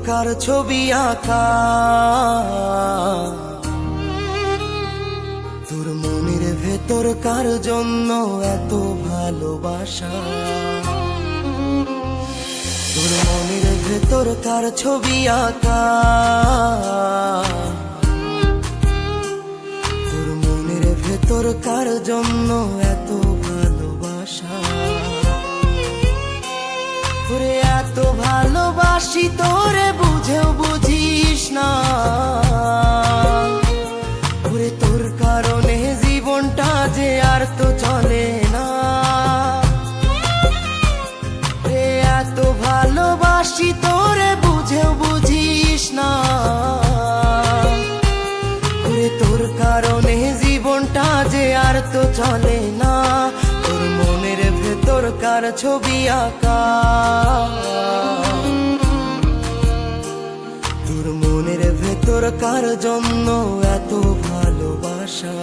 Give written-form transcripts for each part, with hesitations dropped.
কার ছবি আঁকা, তোর মনের ভেতর কার জন্য এত ভালোবাসা, তোর মনের ভেতর কার ছবি আঁকা, তোর মনের ভেতর কার জন্য এত ভালোবাসা। তোরে এত ভালোবাসি তোরে বুঝেও বুঝিস না, ওরে তোর কারণে জীবনটা যে আর তো চলে না। রে এত ভালোবাসি তোরে বুঝেও বুঝিস না, ওরে তোর কারণে জীবনটা যে আর তো চলে না। তোর মনের ভেতর কার ছবি আঁকা, তোর মনের ভেতর কার জন্য এত ভালোবাসা।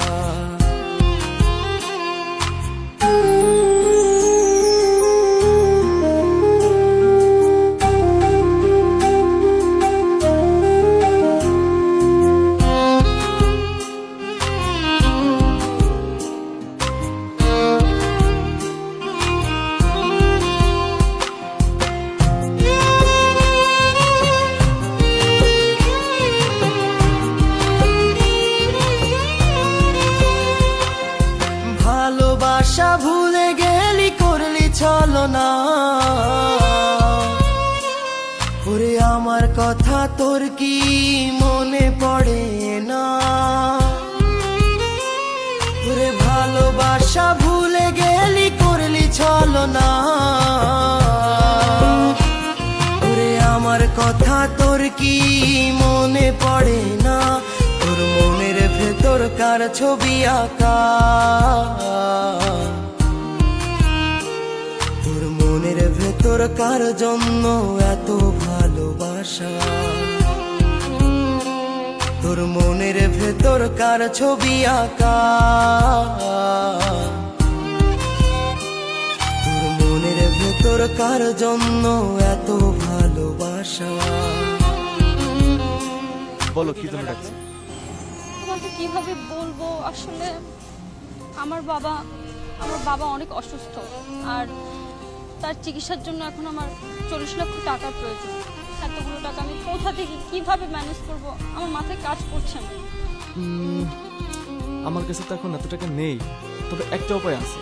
ভালোবাসা ভুলে গেলি করলি ছলনা, ওরে আমার কথা তোর কি মনে পড়ে না। ওরে ভালোবাসা ভুলে গেলি করলি ছলনা, ওরে আমার কথা তোর কি মনে পড়ে না। তোর মনের ভেতর কার ছবি আঁকা, তোর মনের ভেতর কার জন্য এত ভালোবাসা, তোর মনের ভেতর কার ছবি আঁকা, তোর মনের ভেতর কার জন্য এত ভালোবাসা। বলো কি জন্য ডাকছি? তোমাকে কিভাবে বলবো, আসলে আমার বাবা অনেক অসুস্থ, আর তার চিকিৎসার জন্য এখন আমার 40 লক্ষ টাকার প্রয়োজন। এতগুলো টাকা আমি কোথা থেকে কিভাবে ম্যানেজ করব, আমার মাথায় কাজ করছে না। আমার কাছে তো এখন এত টাকা নেই, তবে একটা উপায় আছে,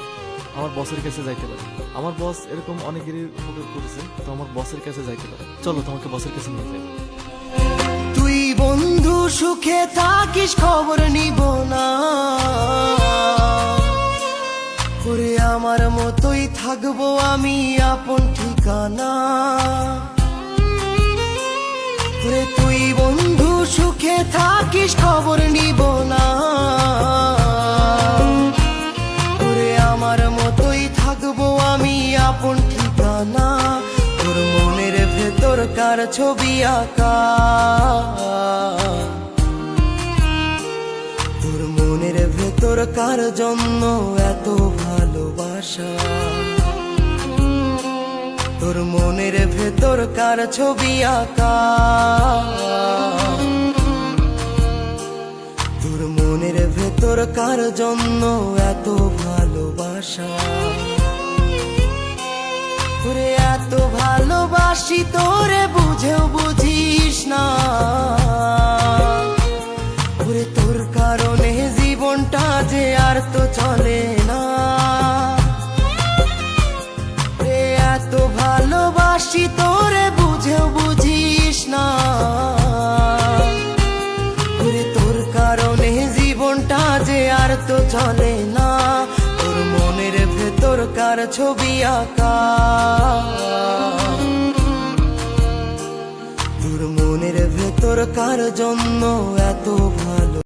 আমার বসের কাছে যাইতে পারে। আমার বস এরকম অনেকেরই উপকার করেছে, তো আমার বসের কাছে যাইতে পারে। চলো তোমাকে বসের কাছে নিয়ে যাই। তুই বন্ধু সুখে থাকিস খবর নিব না, ওরে আমার মতোই থাকবো আমি আপন ঠিকানা। ওরে তুই বন্ধু সুখে থাকিস খবর নিব না, ওরে আমার মতোই থাকবো আমি আপন ঠিকানা। তোর মনের ভেতর কার ছবি আঁকা, তোর মনের ভেতর কার জন্য এত ভালোবাসা, তোর মনের ভেতর কার ছবি আঁকা, তোর মনের ভেতর কার জন্য এত ভালোবাসা। ওরে এত ভালোবাসি তোরে বুঝেও বুঝিস না, ওরে তোর কারণে জীবনটা যে আর তো চলে না। ওরে এত ভালোবাসি তোরে বুঝেও বুঝিস না, ওরে তোর কারণে জীবনটা যে আর তো চলে না। তোর মনের ভেতর কার ছবি আঁকা, তোর মনের ভেতর কার জন্য এত ভালো।